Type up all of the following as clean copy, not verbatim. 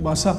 मासा,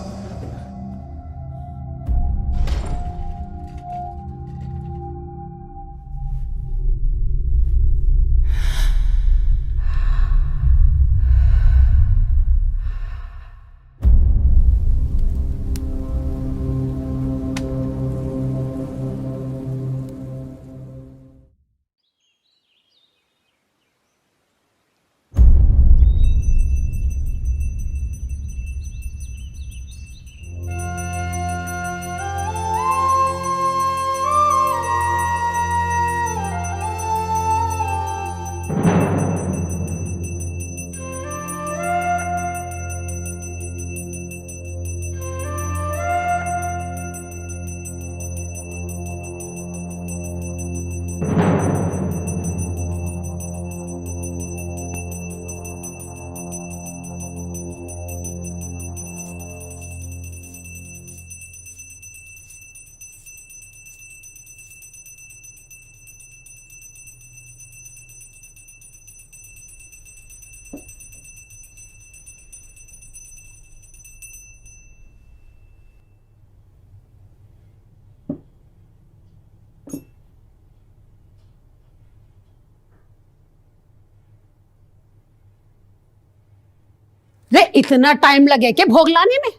रे इतना टाइम लगे के भोग लाने में?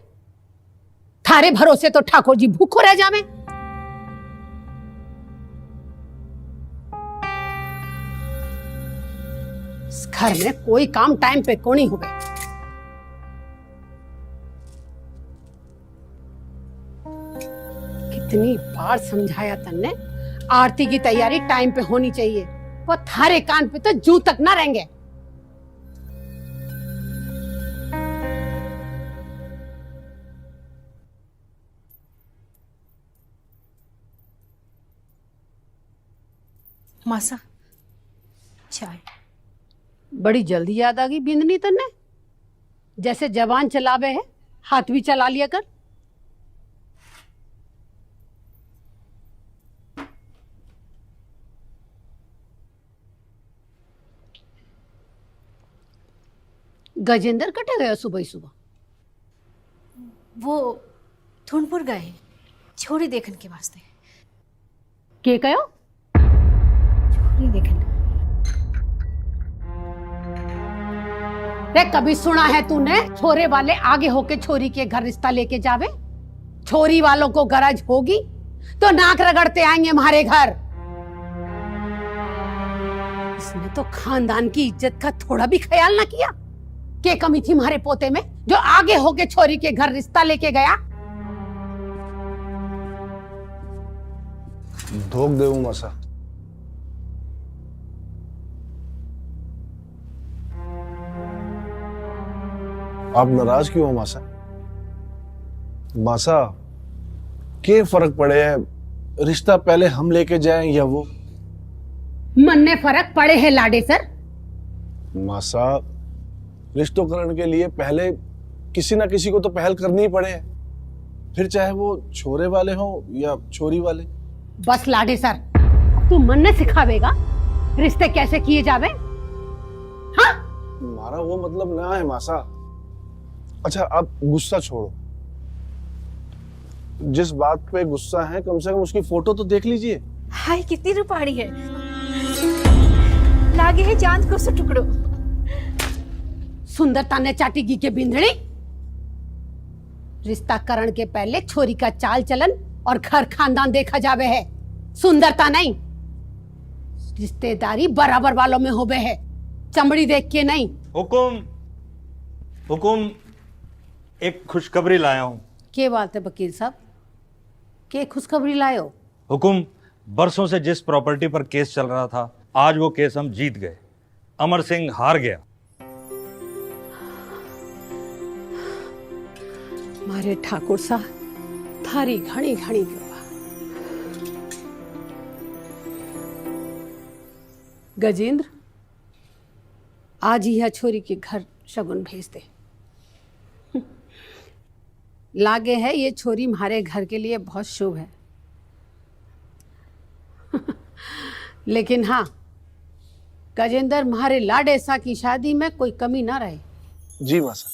थारे भरोसे तो ठाकुर जी भूखो रह जावे। इस घर में कोई काम टाइम पे को नहीं हुए। कितनी बार समझाया तन्ने, आरती की तैयारी टाइम पे होनी चाहिए। वो थारे कान पे तो जू तक ना रहेंगे। मासा, चाय। बड़ी जल्दी याद आ गई बिंदनी तन्ने। जैसे जवान चलावे है, हाथ भी चला लिया कर। गजेंद्र कटे गया सुबह ही सुबह? वो थुनपुर गए छोरी देखन के वास्ते। के कहो? छोरी देखन। रे कभी सुना है तूने छोरे वाले आगे होके छोरी के घर रिश्ता लेके जावे? छोरी वालों को गरज होगी तो नाक रगड़ते आएंगे हमारे घर। इसने तो खानदान की इज्जत का थोड़ा भी ख्याल ना किया। क्या कमी थी हमारे पोते में जो आगे होके छोरी के घर रिश्ता लेके गया? धोख देऊ मासा। आप नाराज क्यों हो मासा? मासा, क्या फर्क पड़े है रिश्ता पहले हम लेके जाएं या वो? मन में फर्क पड़े है लाडे सर। मासा, रिश्तोकरण के लिए पहले किसी ना किसी को तो पहल करनी ही पड़े, फिर चाहे वो छोरे वाले हो या छोरी वाले। बस लाडे सर, तू मन ने सिखावेगा रिश्ते कैसे किए जावे? हाँ? हमारा वो मतलब ना है मासा। अच्छा, आप गुस्सा छोड़ो। जिस बात पे गुस्सा है कम से कम उसकी फोटो तो देख लीजिए। हाय कितनी रूपाड़ी है, लागे है चांद को सो टुकड़ो। सुंदरता ने चाटीगी के बिंदड़ी। रिश्ता करण के पहले छोरी का चाल चलन और घर खानदान देखा जावे है, सुंदरता नहीं। रिश्तेदारी बराबर वालों में होवे है, चमड़ी देख के नहीं। हुकुम, हुकुम, एक खुशखबरी लाया हूं। क्या बात है वकील साहब, के खुशखबरी लाए हो? हुकुम, बरसों से जिस प्रॉपर्टी पर केस चल रहा था, आज वो केस हम जीत गए। अमर सिंह हार गया। मारे ठाकुर साहब, थारी घनी घनी कृपा। गजेंद्र, आज ही यह छोरी के घर शगुन भेज दे। लागे है ये छोरी हमारे घर के लिए बहुत शुभ है। लेकिन हाँ, गजेंद्र, हमारे लाडेसा की शादी में कोई कमी ना रहे। जी मासा।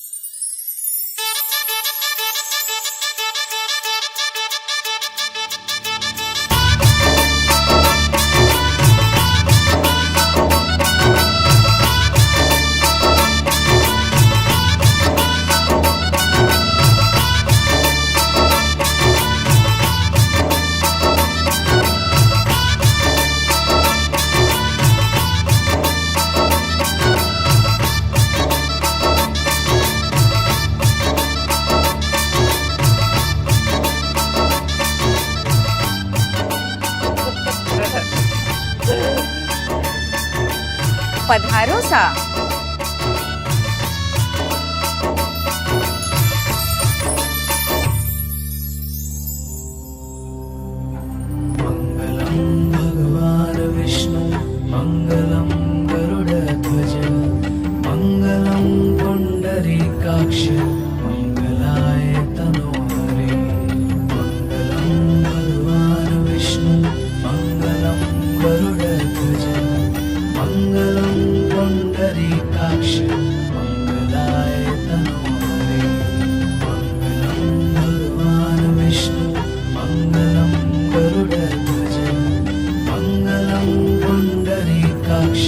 पधारो सा। भगवान विष्णु मंगलम गरुड़ध्वज मंगलम पुंडरीकाक्ष मंगलाय तनोहरे। मंगलम भगवान विष्णु मंगलम गरुड़ध्वज मंगलम पुंडरीकाक्ष मंगलाय तनोहरे। मंगलम भगवान विष्णु मंगलम गरुड़ध्वज मंगलम पुंडरीकाक्ष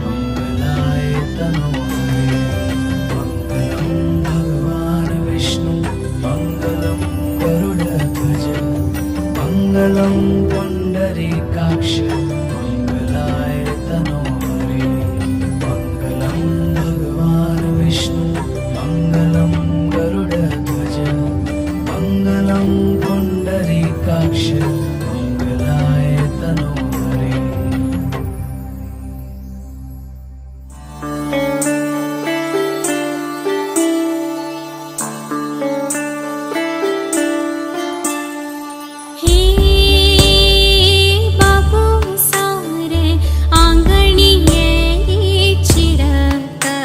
मंगलाय तनोहरे। मंगलम भगवान विष्णु मंगलम गरुड़ध्वज मंगलम पुंडरीकाक्ष मंगलाय तनोहरे। मंगलम भगवान विष्णु मंगलम गरुड़ध्वज मंगलम पुंडरीकाक्ष मंगलाय तनोहरे। हे बाबू सारे आंगणिये चिरकली।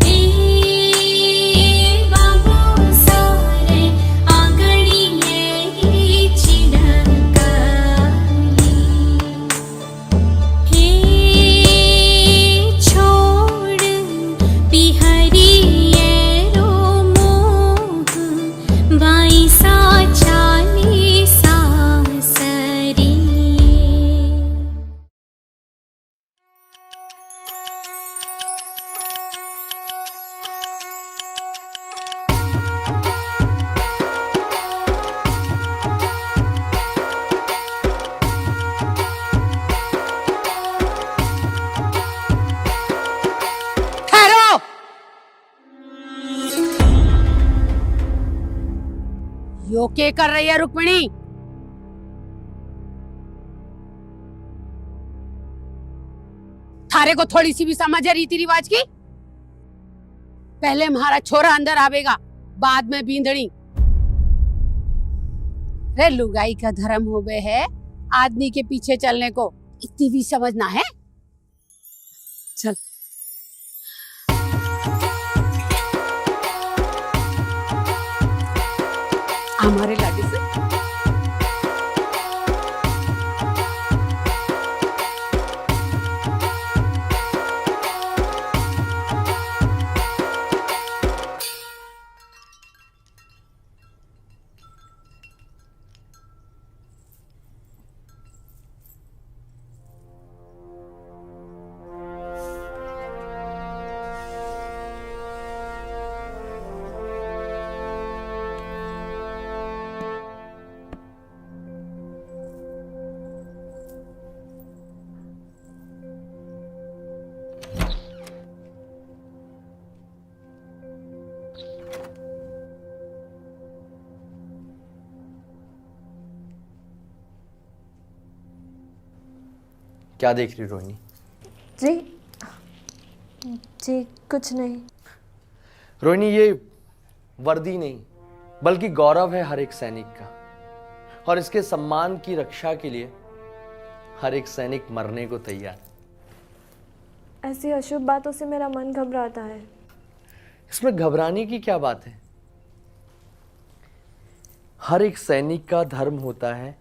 हे बाबू सारे आंगणिये चिरकली। हे छोड़ बिहरिये रो मोह वाईसा चालीसा सरिये। ठहरो। यो के कर रही है रुक्मिणी? थारे को थोड़ी सी भी समझ है रीति रिवाज की? पहले हमारा छोरा अंदर आवेगा, बाद में बींदड़ी। रे लुगाई का धर्म हो गए है आदमी के पीछे चलने को, इतनी भी समझना है? चल हमारे लाडी से। क्या देख रही रोहिणी? जी जी कुछ नहीं। रोहिणी, ये वर्दी नहीं बल्कि गौरव है हर एक सैनिक का, और इसके सम्मान की रक्षा के लिए हर एक सैनिक मरने को तैयार। ऐसी अशुभ बातों से मेरा मन घबराता है। इसमें घबराने की क्या बात है? हर एक सैनिक का धर्म होता है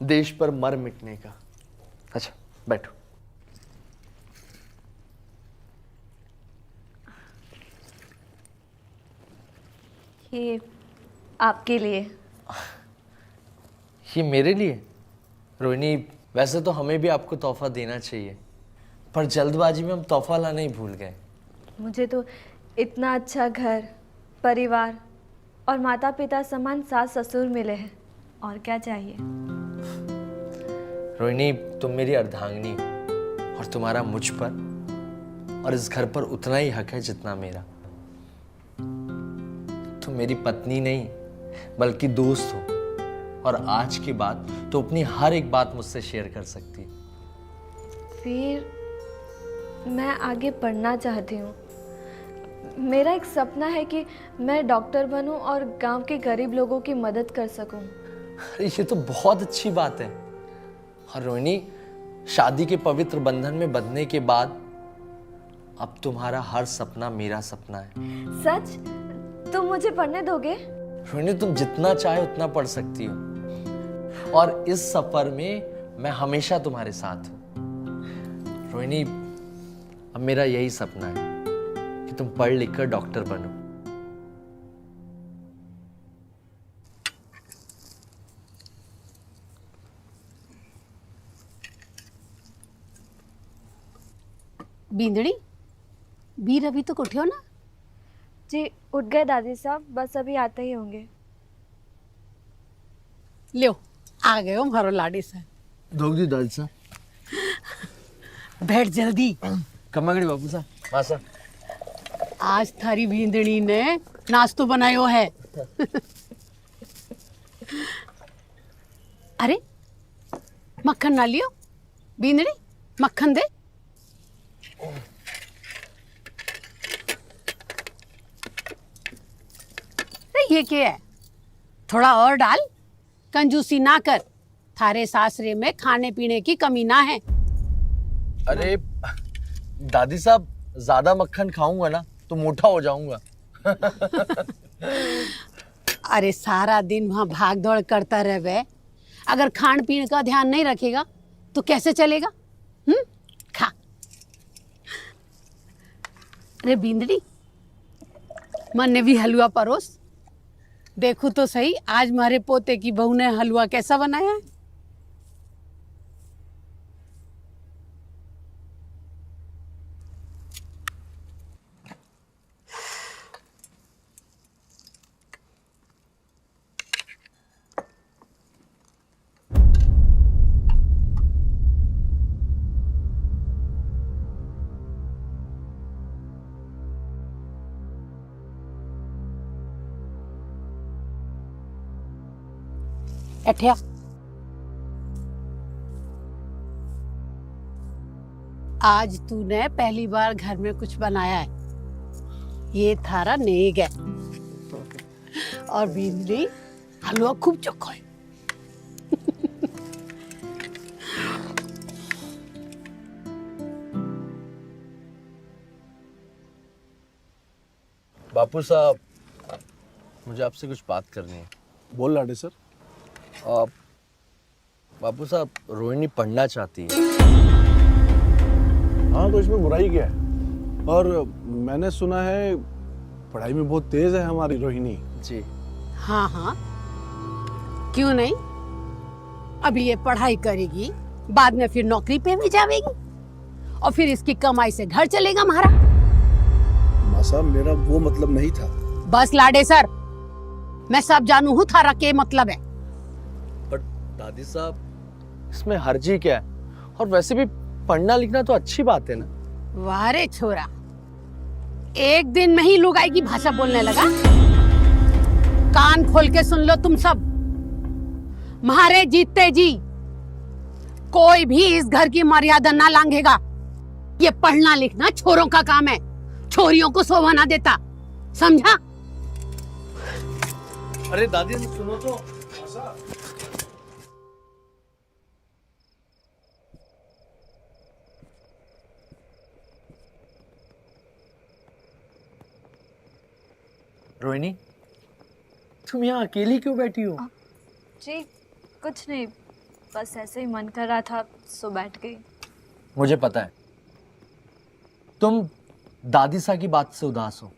देश पर मर मिटने का। अच्छा बैठो। ये आपके लिए। ये मेरे लिए? रोहिणी, वैसे तो हमें भी आपको तोहफा देना चाहिए, पर जल्दबाजी में हम तोहफा लाना ही भूल गए। मुझे तो इतना अच्छा घर, परिवार और माता पिता समान सास ससुर मिले हैं, और क्या चाहिए। रोहिणी, तुम मेरी अर्धांगिनी हो, और तुम्हारा मुझ पर और इस घर पर उतना ही हक है जितना मेरा। तुम मेरी पत्नी नहीं बल्कि दोस्त हो, और आज के बाद तो अपनी हर एक बात मुझसे शेयर कर सकती। वीर, मैं आगे पढ़ना चाहती हूँ। मेरा एक सपना है कि मैं डॉक्टर बनूं और गांव के गरीब लोगों की मदद कर सकूं। अरे ये तो बहुत अच्छी बात है। और रोहिणी, शादी के पवित्र बंधन में बंधने के बाद अब तुम्हारा हर सपना मेरा सपना है। सच? तुम मुझे पढ़ने दोगे? रोहिणी, तुम जितना चाहे उतना पढ़ सकती हो, और इस सफर में मैं हमेशा तुम्हारे साथ हूं। रोहिणी, अब मेरा यही सपना है कि तुम पढ़ लिख कर डॉक्टर बनो। बींदड़ी, वीर अभी तो उठे हो ना? जी उठ गए दादी साहब, बस अभी आते ही होंगे। लो, आ गए हो मारो लाडी से। धोख दी दादी साहब। बैठ जल्दी। कम्मा बापू साहब। मासा, आज थारी बींदड़ी ने नाश्तो बनायो है। अरे मक्खन ना लियो? बींदड़ी मक्खन दे। ये क्या है? थोड़ा और डाल, कंजूसी ना कर। थारे सासरे में खाने पीने की कमी ना है। अरे दादी साहब, ज्यादा मक्खन खाऊंगा ना तो मोटा हो जाऊंगा। अरे सारा दिन वहां भाग दौड़ करता रहे, अगर खान पीने का ध्यान नहीं रखेगा तो कैसे चलेगा? खा। अरे बींदड़ी, मन ने भी हलवा परोस। देखो तो सही, आज हमारे पोते की बहू ने हलवा कैसा बनाया है। एठिया, आज तूने पहली बार घर में कुछ बनाया है। ये थारा नेग है। और बींदड़ी, हलवा खूब चोखो है। बापू साहब, मुझे आपसे कुछ बात करनी है। बोल लाडे सर। बापू साहब, रोहिणी पढ़ना चाहती है। हाँ, तो इसमें बुराई क्या है? और मैंने सुना है पढ़ाई में बहुत तेज है हमारी रोहिणी। जी हाँ हाँ, क्यों नहीं? अभी ये पढ़ाई करेगी, बाद में फिर नौकरी पे भी जाएगी, और फिर इसकी कमाई से घर चलेगा हमारा। माँ साहब, मेरा वो मतलब नहीं था। बस लाडे सर, मैं सब जानू हूँ थारा के मतलब है। पर दादी साहब, इसमें हर्जी क्या है? और वैसे भी पढ़ना लिखना तो अच्छी बात है ना। वाह रे छोरा, एक दिन में ही लुगाई की भाषा बोलने लगा। कान खोल के सुन लो तुम सब। मारे जीतते जी कोई भी इस घर की मर्यादा ना लांघेगा। ये पढ़ना लिखना छोरों का काम है, छोरियों को शोभा ना देता, समझा? अरे दादी सुनो तो। रोहिणी, तुम यहाँ अकेली क्यों बैठी हो? जी कुछ नहीं, बस ऐसे ही मन कर रहा था सो बैठ गई। मुझे पता है तुम दादी साहब की बात से उदास हो,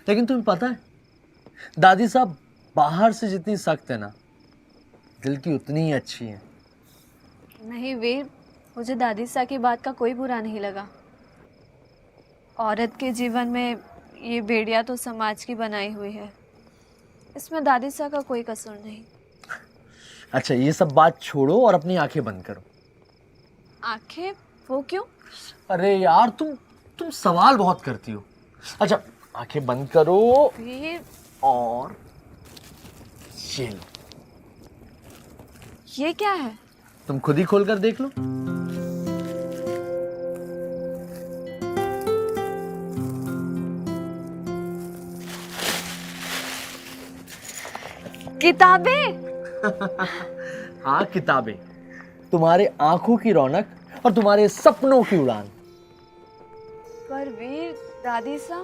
लेकिन तुम्हें पता है दादी साहब बाहर से जितनी सख्त है ना, दिल की उतनी ही अच्छी है। नहीं वीर, मुझे दादी सा की बात का कोई बुरा नहीं लगा। औरत के जीवन में ये भेड़िया तो समाज की बनाई हुई है, इसमें दादी सा का कोई कसूर नहीं। अच्छा, ये सब बात छोड़ो और अपनी आंखें बंद करो। आंखें? वो क्यों? अरे यार, तुम सवाल बहुत करती हो। अच्छा, आंखें बंद करो वीर, और ये लो। ये क्या है? तुम खुद ही खोल कर देख लो। किताबें? हाँ किताबें, तुम्हारे आंखों की रौनक और तुम्हारे सपनों की उड़ान। पर वीर, दादी सा।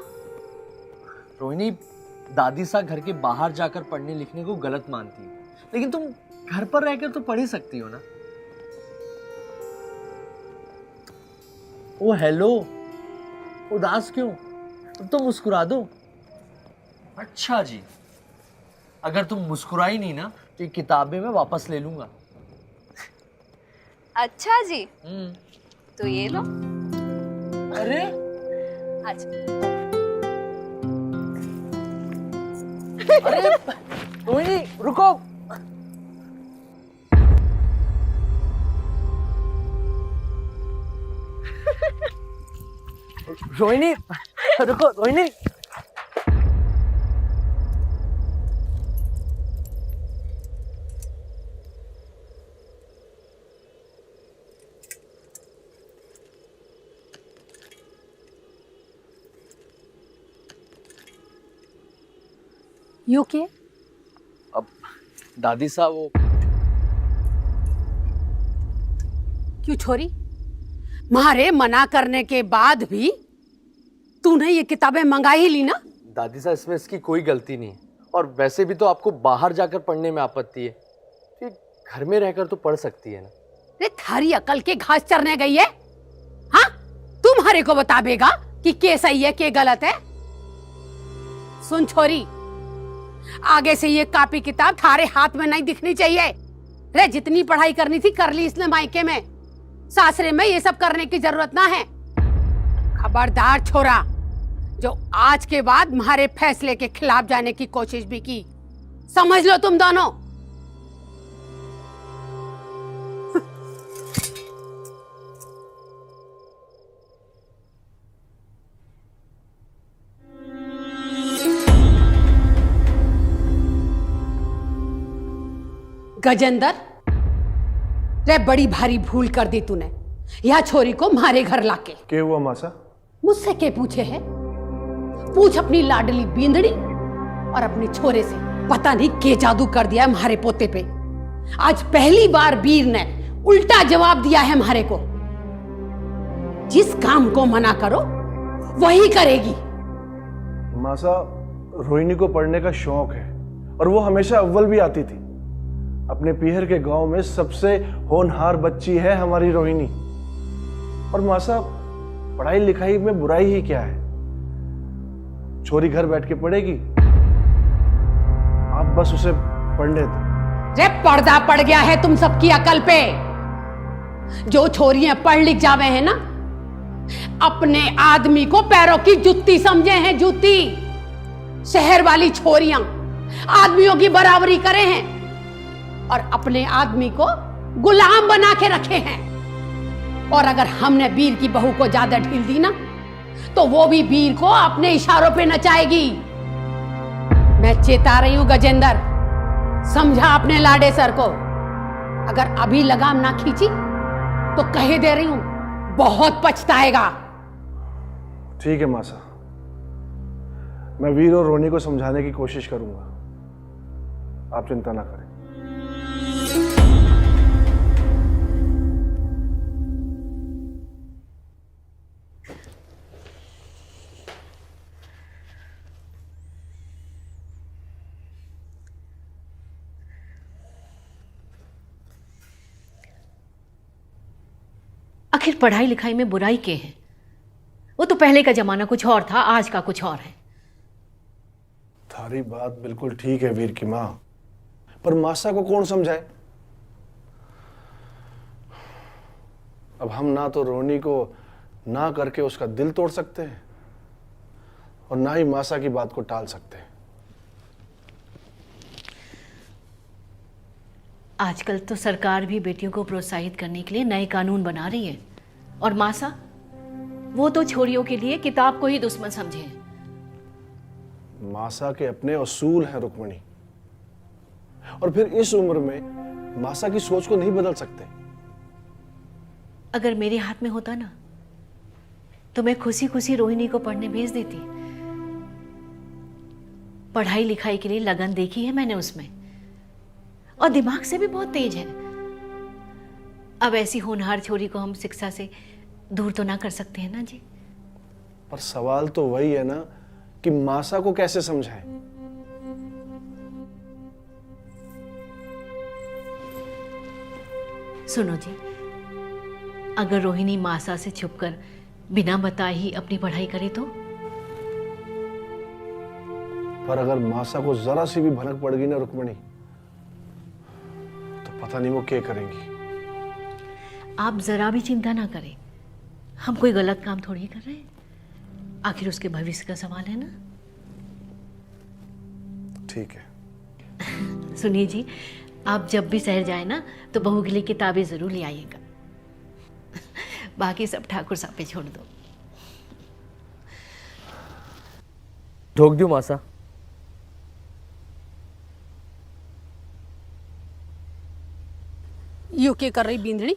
रोहिणी, दादी सा घर के बाहर जाकर पढ़ने लिखने को गलत मानती है, लेकिन तुम घर पर रहकर तो पढ़ ही सकती हो ना। ओ हेलो, उदास क्यों? तो मुस्कुरा दो। अच्छा जी, अगर तुम मुस्कुराई नहीं ना तो ये किताबें मैं वापस ले लूंगा। अच्छा जी, तो ये लो। अरे अच्छा। अरे रोहिणी रुको। रोहिणी रुको, रोहिणी। यू के? अब दादी साहब वो क्यों छोरी? मारे मना करने के बाद भी तूने ये किताबें मंगा ही ली ना? दादी साहब इसमें इसकी कोई गलती नहीं है, और वैसे भी तो आपको बाहर जाकर पढ़ने में आपत्ति है, तो घर में रहकर तो पढ़ सकती है ना। रे थारी अकल के घास चरने गई है? हाँ, तुम्हारे को बतावेगा कि के सही है के गलत है? सुन छोरी, आगे से ये कॉपी किताब थारे हाथ में नहीं दिखनी चाहिए। रे जितनी पढ़ाई करनी थी कर ली इसने मायके में, सासरे में ये सब करने की जरूरत ना है। खबरदार छोरा, जो आज के बाद हमारे फैसले के खिलाफ जाने की कोशिश भी की, समझ लो तुम दोनों। गजेंद्र, रे बड़ी भारी भूल कर दी तूने यह छोरी को हमारे घर लाके। क्या हुआ मासा? मुझसे के पूछे है? पूछ अपनी लाडली बींदड़ी और अपने छोरे से। पता नहीं के जादू कर दिया है हमारे पोते पे। आज पहली बार वीर ने उल्टा जवाब दिया है हमारे को। जिस काम को मना करो वही करेगी। मासा, रोहिणी को पढ़ने का शौक है और वो हमेशा अव्वल भी आती थी। अपने पीहर के गांव में सबसे होनहार बच्ची है हमारी रोहिणी। और मासा, पढ़ाई लिखाई में बुराई ही क्या है? छोरी घर बैठ के पढ़ेगी, आप बस उसे पढ़ने दो। रे पर्दा पड़ गया है तुम सबकी अकल पे। जो छोरियां पढ़ लिख जावे हैं ना, अपने आदमी को पैरों की जुत्ती समझे हैं, जुत्ती। शहर वाली छोरियां आदमियों की बराबरी करे हैं और अपने आदमी को गुलाम बना के रखे हैं। और अगर हमने वीर की बहू को ज्यादा ढील दी ना, तो वो भी वीर को अपने इशारों पे नचाएगी। मैं चेता रही हूं गजेंद्र, समझा अपने लाडे सर को। अगर अभी लगाम ना खींची तो कह दे रही हूं बहुत पछताएगा। ठीक है मासा, मैं वीर और रोहिणी को समझाने की कोशिश करूंगा, आप चिंता ना करें। आखिर पढ़ाई लिखाई में बुराई के है? वो तो पहले का जमाना कुछ और था, आज का कुछ और है। थारी बात बिल्कुल ठीक है वीर की माँ, पर मासा को कौन समझाए? अब हम ना तो रोहिणी को ना करके उसका दिल तोड़ सकते हैं और ना ही मासा की बात को टाल सकते हैं। आजकल तो सरकार भी बेटियों को प्रोत्साहित करने के लिए नए कानून बना रही है, और मासा, वो तो छोरियों के लिए किताब को ही दुश्मन समझे हैं। मासा के अपने असूल हैं रुक्मणी, और फिर इस उम्र में मासा की सोच को नहीं बदल सकते। अगर मेरे हाथ में होता ना, तो मैं खुशी खुशी रोहिणी को पढ़ने भेज देती। पढ़ाई लिखाई के लिए लगन देखी है मैंने उसमें, और दिमाग से भी बहुत तेज है। अब ऐसी होनहार छोरी को हम शिक्षा से दूर तो ना कर सकते हैं ना जी। पर सवाल तो वही है ना कि मासा को कैसे समझाएं? सुनो जी, अगर रोहिणी मासा से छुपकर बिना बताए ही अपनी पढ़ाई करे तो? पर अगर मासा को जरा सी भी भनक पड़ गई ना रुक्मणी, तो पता नहीं वो क्या करेंगी। आप जरा भी चिंता ना करें, हम कोई गलत काम थोड़ी कर रहे हैं। आखिर उसके भविष्य का सवाल है ना। ठीक है। सुनिए जी, आप जब भी शहर जाए ना तो बहू के लिए किताबें जरूर ले आइएगा। बाकी सब ठाकुर साहब पे छोड़ दो। ढोक दूं मासा? यू के कर रही बींदड़ी?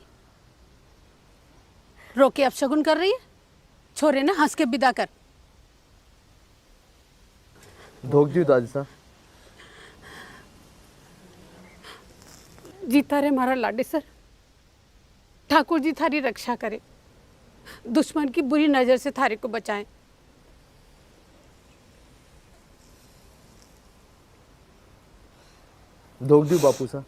रोके अपशगुन कर रही है? छोरे ना हंस के विदा कर। ढोक दूं दादी साहब? जीता रे मारा लाडे सर, ठाकुर जी थारी रक्षा करे, दुश्मन की बुरी नजर से थारे को बचाएं। ढोक दूं बापू साहब?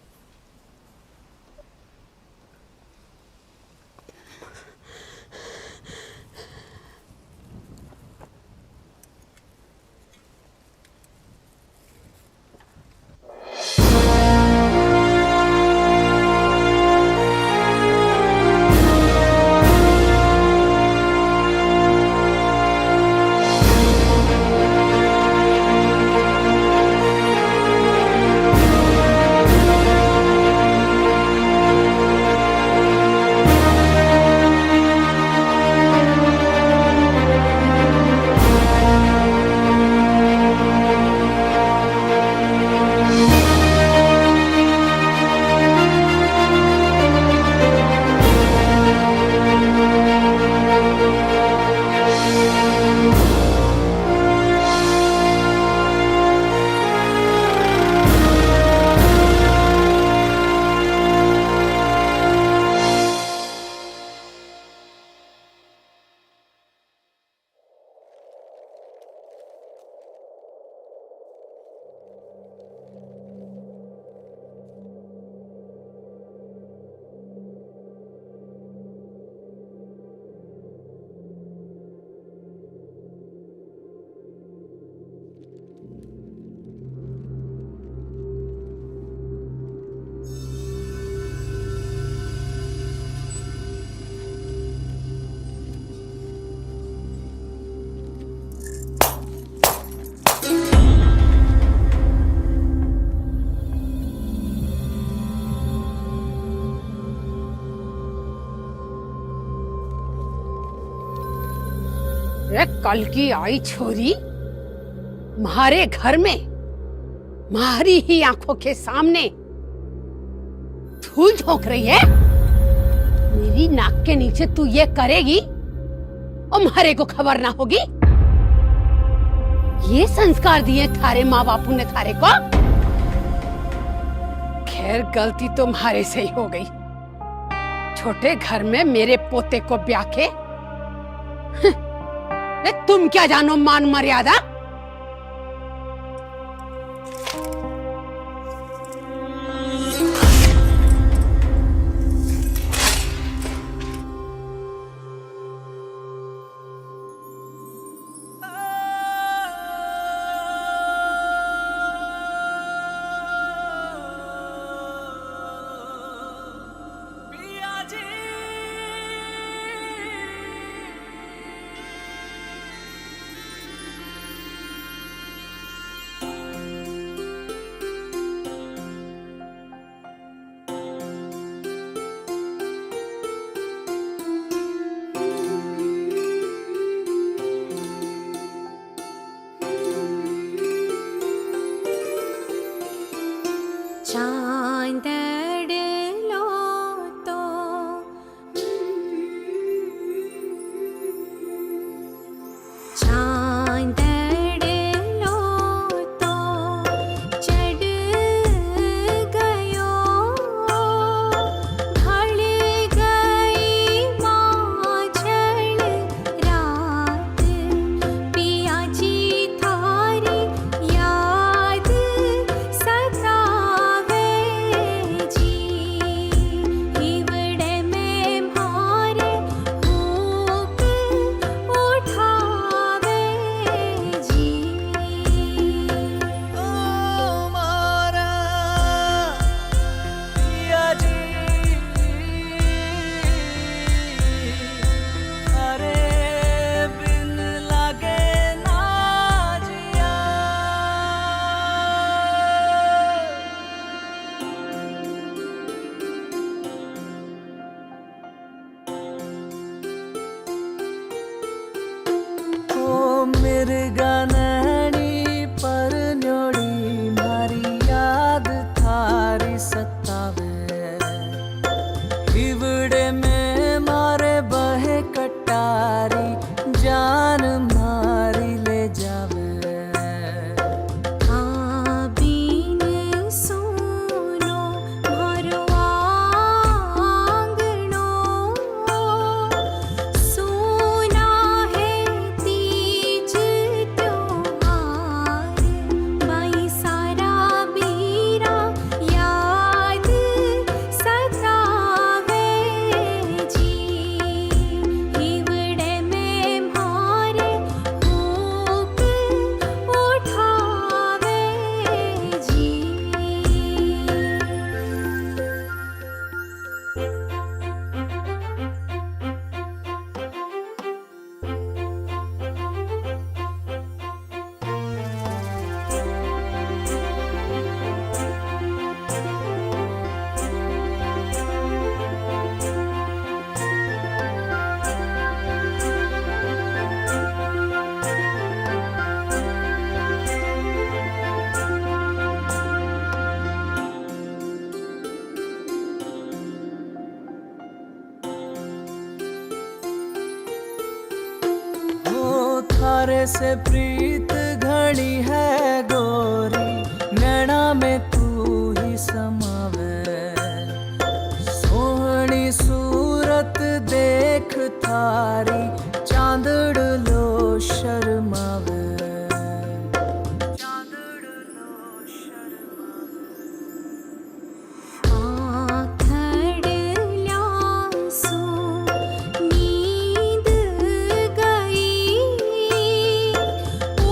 रे कल की आई छोरी तुम्हारे घर में तुम्हारी ही आंखों के सामने धूल झोंक रही है। मेरी नाक के नीचे तू ये करेगी और तुम्हारे को खबर ना होगी? ये संस्कार दिए थारे माँ बापू ने थारे को? खैर गलती तो तुम्हारे से ही हो गई। छोटे घर में मेरे पोते को ब्याह के तुम क्या जानो मान मर्यादा? चांदड़लो तो चांदड़लो तो चढ़ गयो प्यारे से प्रीत घड़ी है गोरी, नैना में तू ही समावे। सोहनी सूरत देख थारी, चांदड़ लो शर्मावे। आखड़ल्यासो नींद गई,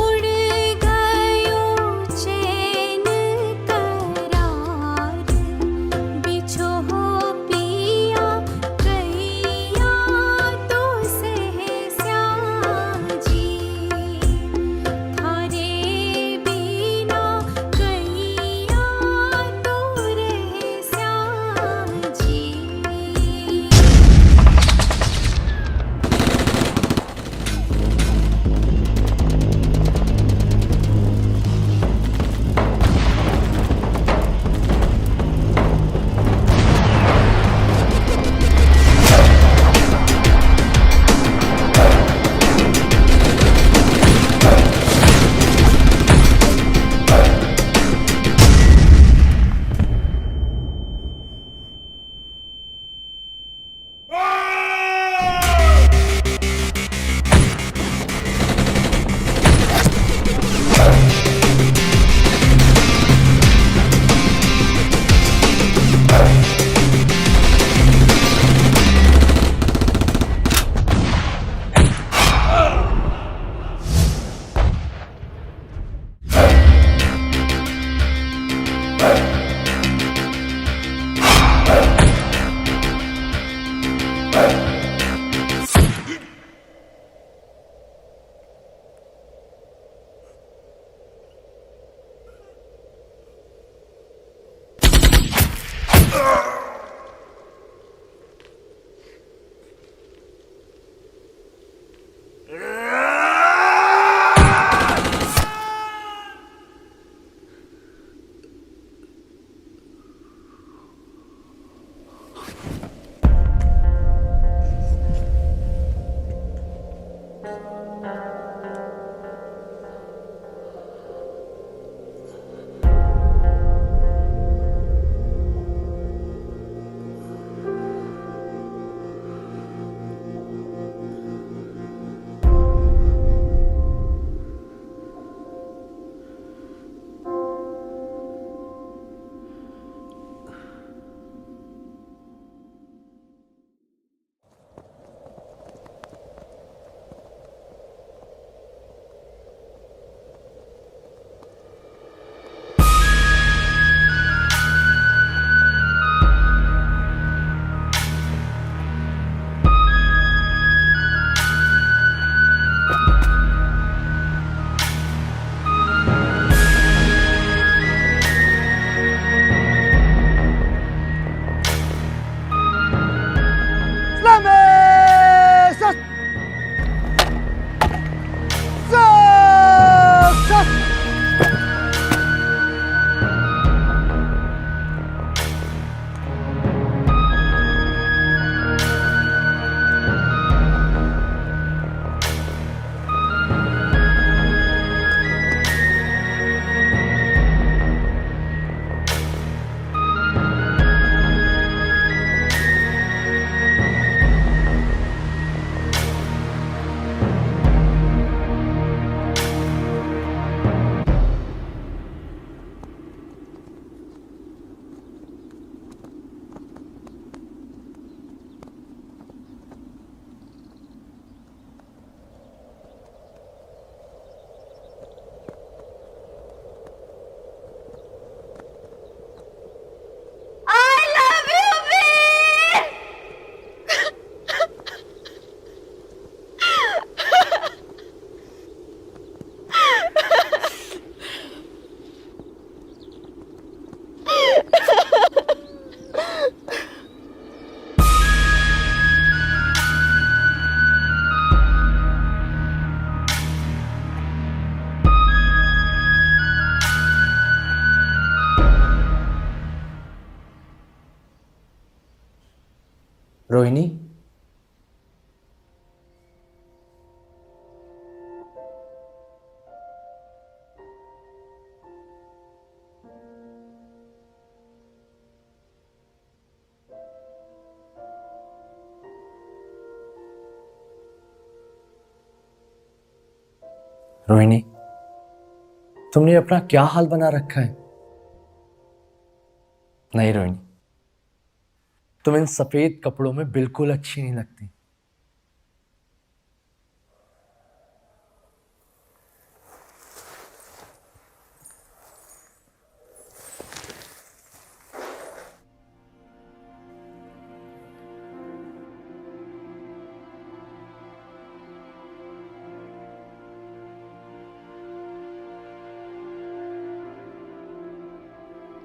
उड़ गयो चैन करार। बिछो हो पिया कैया तो सहस्याजी, थारे बिना कैया तो रहस्याजी। रोहिणी, रोहिणी, तुमने अपना क्या हाल बना रखा है? नहीं रोहिणी, तुम इन सफेद कपड़ों में बिल्कुल अच्छी नहीं लगती।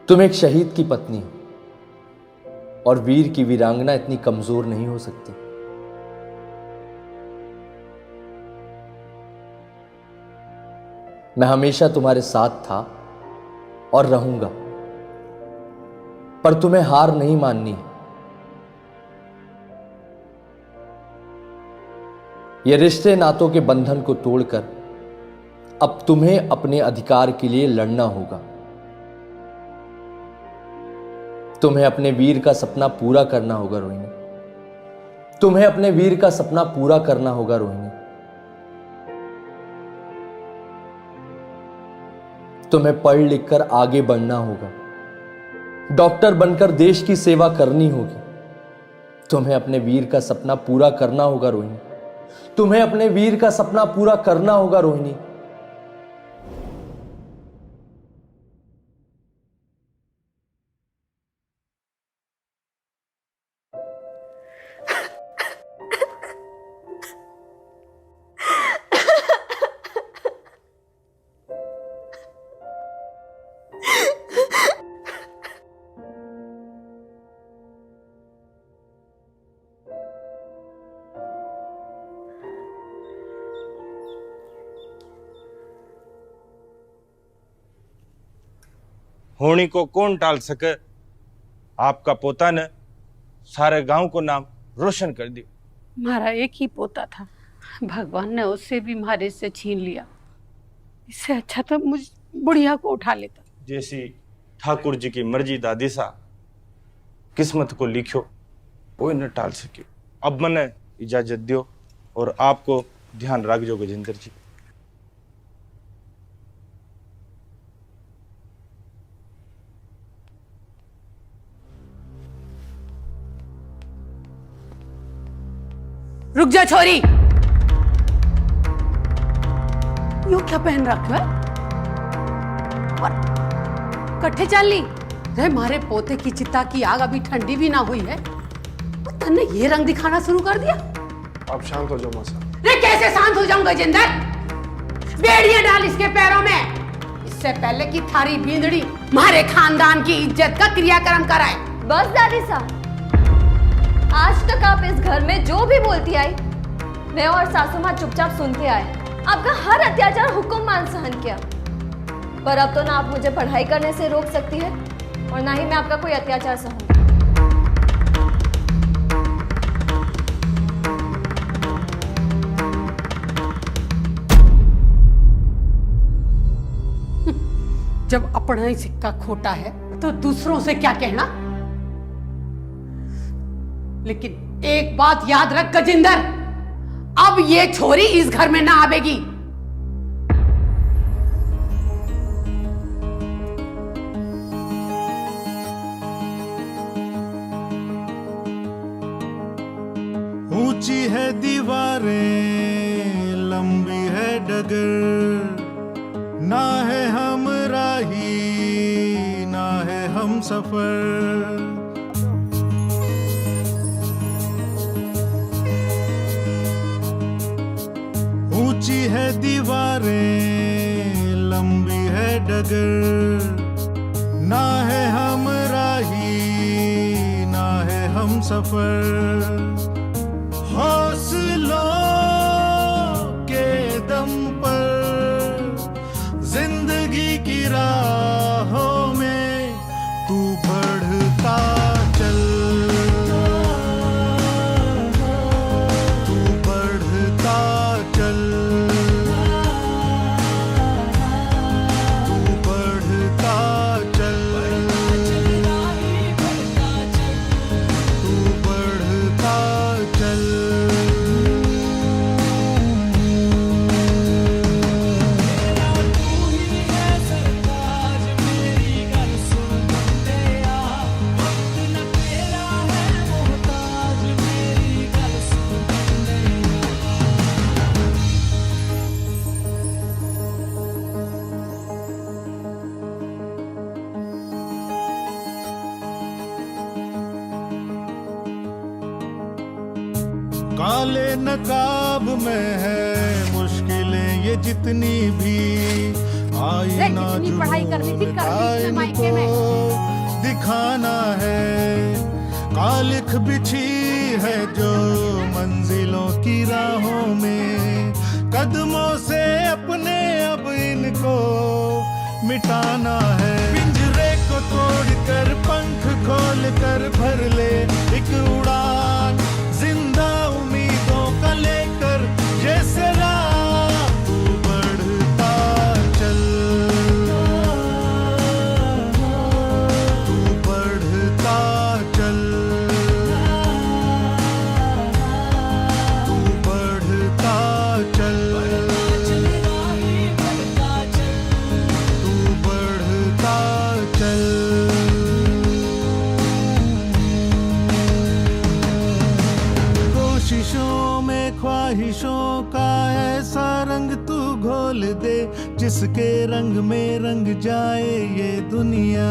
तुम एक शहीद की पत्नी हो और वीर की वीरांगना इतनी कमजोर नहीं हो सकती। मैं हमेशा तुम्हारे साथ था और रहूंगा, पर तुम्हें हार नहीं माननी है। ये रिश्ते नातों के बंधन को तोड़कर अब तुम्हें अपने अधिकार के लिए लड़ना होगा। तुम्हें अपने वीर का सपना पूरा करना होगा रोहिणी। तुम्हें अपने वीर का सपना पूरा करना होगा रोहिणी। तुम्हें पढ़ लिखकर आगे बढ़ना होगा, डॉक्टर बनकर देश की सेवा करनी होगी। तुम्हें अपने वीर का सपना पूरा करना होगा रोहिणी। तुम्हें अपने वीर का सपना पूरा करना होगा रोहिणी। होनी को कौन टाल सके। आपका पोता ने सारे गांव को नाम रोशन कर दिया। हमारा एक ही पोता था, भगवान ने उससे भी हमारे से छीन लिया। इससे अच्छा तो मुझ बुढ़िया को उठा लेता। जैसी ठाकुर जी की मर्जी दादी सा किस्मत को लिखो कोई न टाल सके। अब मने इजाजत दियो और आपको ध्यान रखजो गजेंद्र जी। रुक जा छोरी, यूं क्या पहन रखा है और कट्ठे चल ली रे। मारे पोते की चिता की आग अभी ठंडी भी ना हुई है और तन्ने ये रंग दिखाना शुरू कर दिया। आप शांत हो जाओ मौसा। रे कैसे शांत हो जाऊं गजेंद्र? बेड़ियां डाल इसके पैरों में, इससे पहले कि थारी बींदड़ी मारे खानदान की इज्जत का क्रियाक्रम कराए। बस दादी साहब, आज तक आप इस घर में जो भी बोलती आई, मैं और सासू माँ चुपचाप सुनते आए। आपका हर अत्याचार हुक्म मान सहन किया, पर अब तो ना आप मुझे पढ़ाई करने से रोक सकती है और ना ही मैं आपका कोई अत्याचार सहूंगी। जब अपना ही सिक्का खोटा है तो दूसरों से क्या कहना। लेकिन एक बात याद रख गजेंद्र, अब ये छोरी इस घर में ना आवेगी। ऊंची है दीवारें, लंबी है डगर, ना है हम राही ना है हम सफर। ऊंची है दीवारें, लंबी है डगर, ना है हम राही ना है हम सफर। हौसलों के दम पर जिंदगी की राहों में तू बढ़ता चल, तू बढ़ता चल, तू बढ़ता चल, तू बढ़ता चल। काले नकाब में है मुश्किलें ये जितनी भी आईना जितनी पढ़ाई करनी थी, कर ली इसने मायके में। दिखाना है कालिख बिछी है जो मंजिलों की राहों में, कदमों से अपने अब इनको मिटाना है। पिंजरे को तोड़कर पंख खोल कर भर ले एक उड़ान, जिंदा उम्मीदों का लेकर जैसे राह तू बढ़ता चल, तू बढ़ता चल, तू बढ़ता चल, तू बढ़ता चल। कोशिशों में ख्वाहिशों का ऐसा रंग तू घोल दे जिसके रंग में रंग जाए ये दुनिया,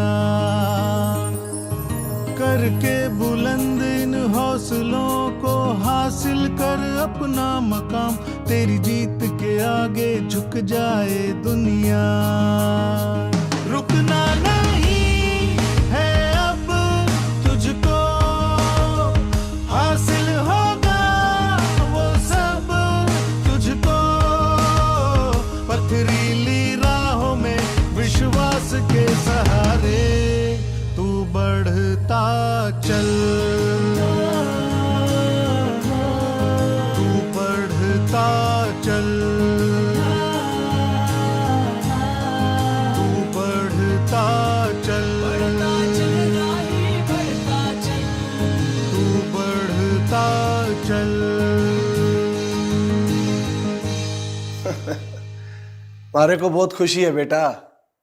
करके बुलंद इन हौसलों को हासिल कर अपना मकाम, तेरी जीत के आगे झुक जाए दुनिया। रुकना नहीं है अब तुझको, हासिल होगा वो सब तुझको, पथरीली राहों में विश्वास के सहारे तू बढ़ता चल, तू बढ़ता चल, तू बढ़ता चल, तू बढ़ता चल। मारे को बहुत खुशी है बेटा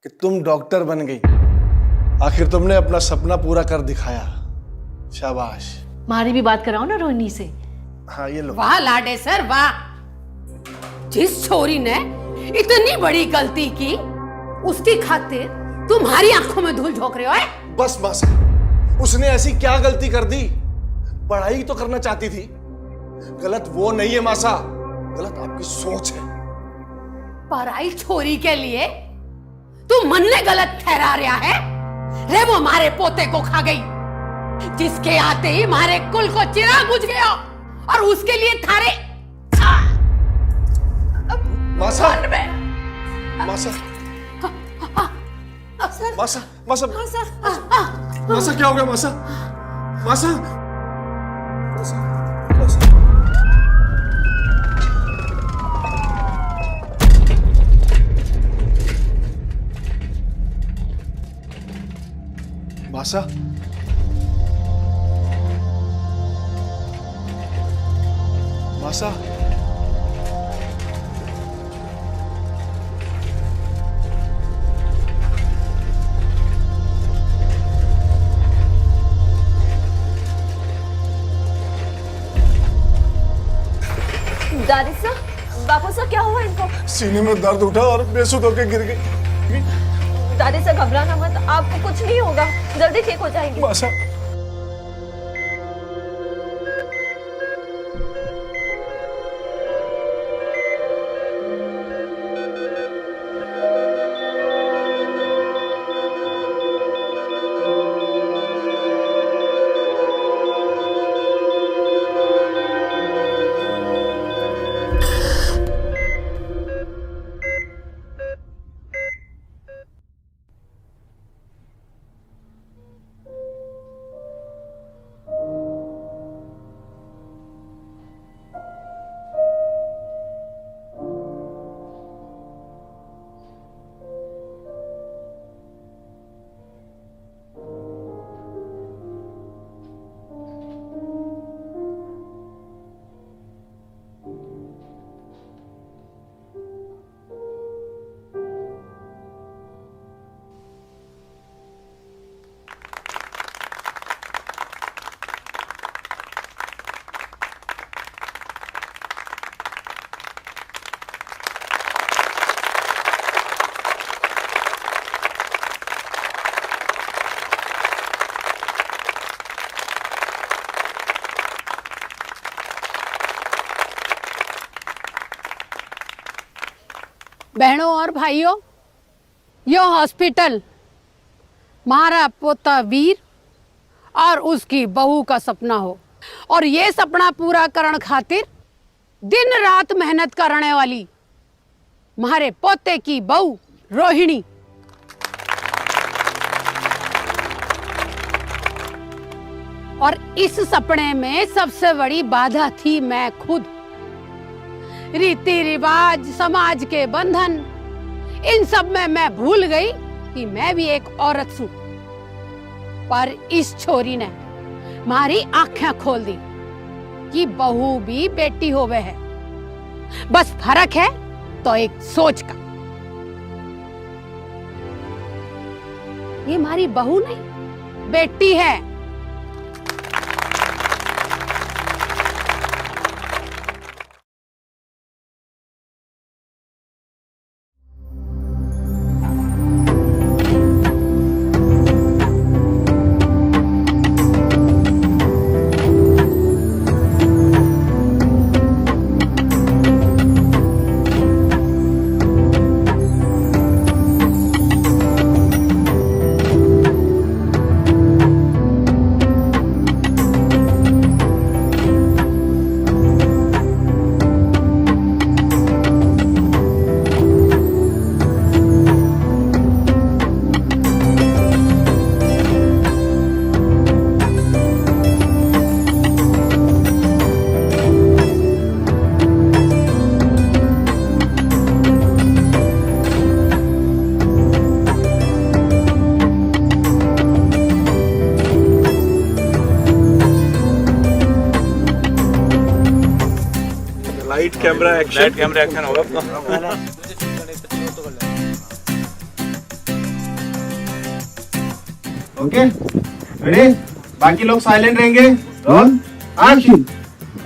कि तुम डॉक्टर बन गई। आखिर तुमने अपना सपना पूरा कर दिखाया, शाबाश। मारी भी बात कराओ ना रोहिणी से। हाँ ये लो। वाह लाडे सर वाह, जिस छोरी ने इतनी बड़ी गलती की उसकी खातिर तुम्हारी आंखों में धूल झोंक रहे हो है? बस मासा, उसने ऐसी क्या गलती कर दी? पढ़ाई तो करना चाहती थी। गलत वो नहीं है मासा, गलत आपकी सोच है। पराई छोरी के लिए तू मन ने गलत ठहरा रहा है रे? वो मारे पोते को खा गई, जिसके आते ही मारे कुल को चिराग बुझ गया, और उसके लिए थारे मासा, मन में मासा, सर, मासा, मासा, मासा, मासा क्या हो गया मासा? मासा, मासा, मासा। मासा, मासा, दादी साहब, बापू साहब क्या हुआ इनको? सीने में दर्द उठा और बेसुध होकर गिर गई। दादी साहब घबराना मत, आपको कुछ नहीं होगा, जल्दी ठीक हो जाएंगे। मासा, बहनों और भाइयों, यो हॉस्पिटल हमारा पोता वीर और उसकी बहू का सपना हो, और ये सपना पूरा करण खातिर दिन रात मेहनत करने वाली हमारे पोते की बहू रोहिणी। और इस सपने में सबसे बड़ी बाधा थी मैं खुद। रीति रिवाज, समाज के बंधन, इन सब में मैं भूल गई कि मैं भी एक औरत हूं। पर इस छोरी ने हमारी आंखें खोल दी कि बहू भी बेटी होवे है, बस फर्क है तो एक सोच का। ये हमारी बहू नहीं, बेटी है। लाइट कैमरा एक्शन होगा। ओके रेडी, बाकी लोग साइलेंट रहेंगे। Roll action.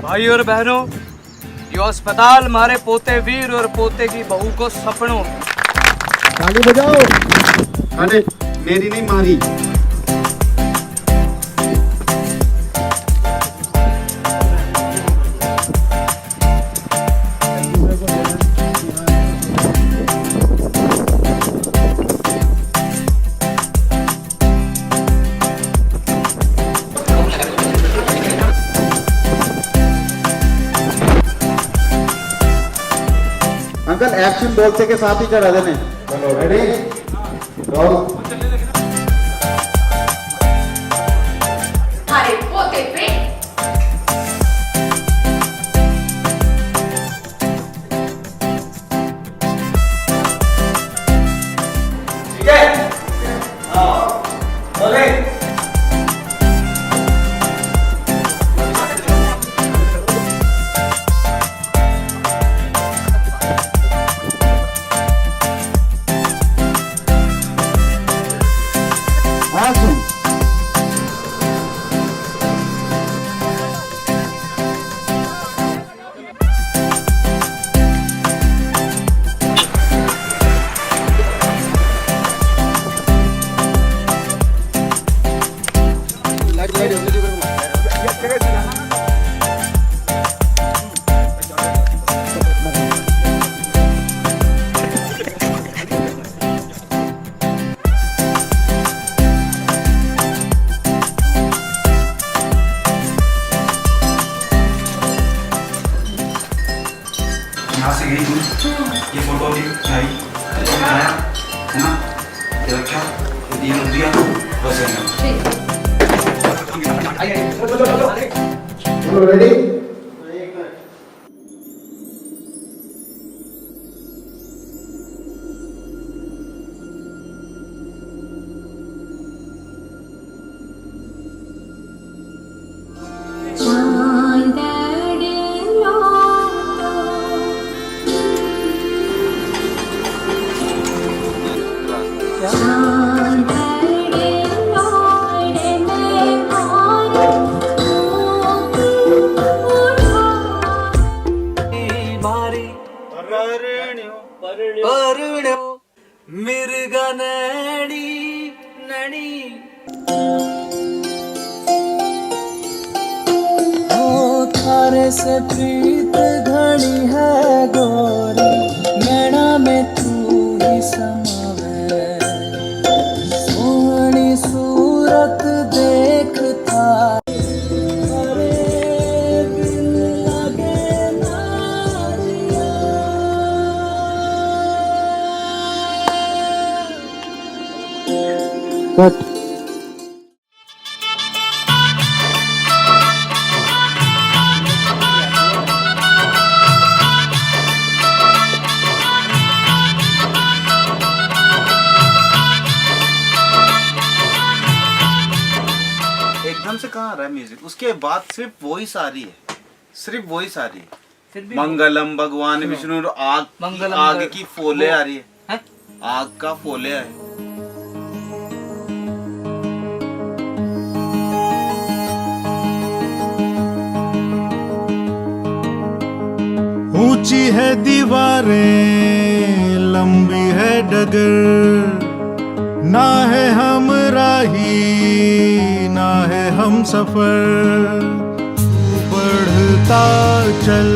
भाई और बहनों, ये अस्पताल हमारे पोते वीर और पोते की बहू को सपनों। ताली बजाओ। अरे मेरी नहीं, मारी। अंकल एक्शन बोलते के साथ ही चढ़ा देने। चलो रेडी, रोल। हमारे पोते पे ठीक है, हाँ बोले। यहाँ से गई तुम, ये फोटो भी आई, बनाया है ना, ये रखा, ये दिया, बस चलो रेडी। थारे से प्रीत घड़ी है गोरी, नैना में रहा है म्यूजिक, उसके बाद सिर्फ वॉइस आ रही है, सिर्फ वॉइस आ रही है। मंगलम भगवान विष्णु, आग की फोले आ रही है, आग का फोले है। ऊंची है दीवारें, लंबी है डगर, ना है हम राही ना है हम सफर, बढ़ता चल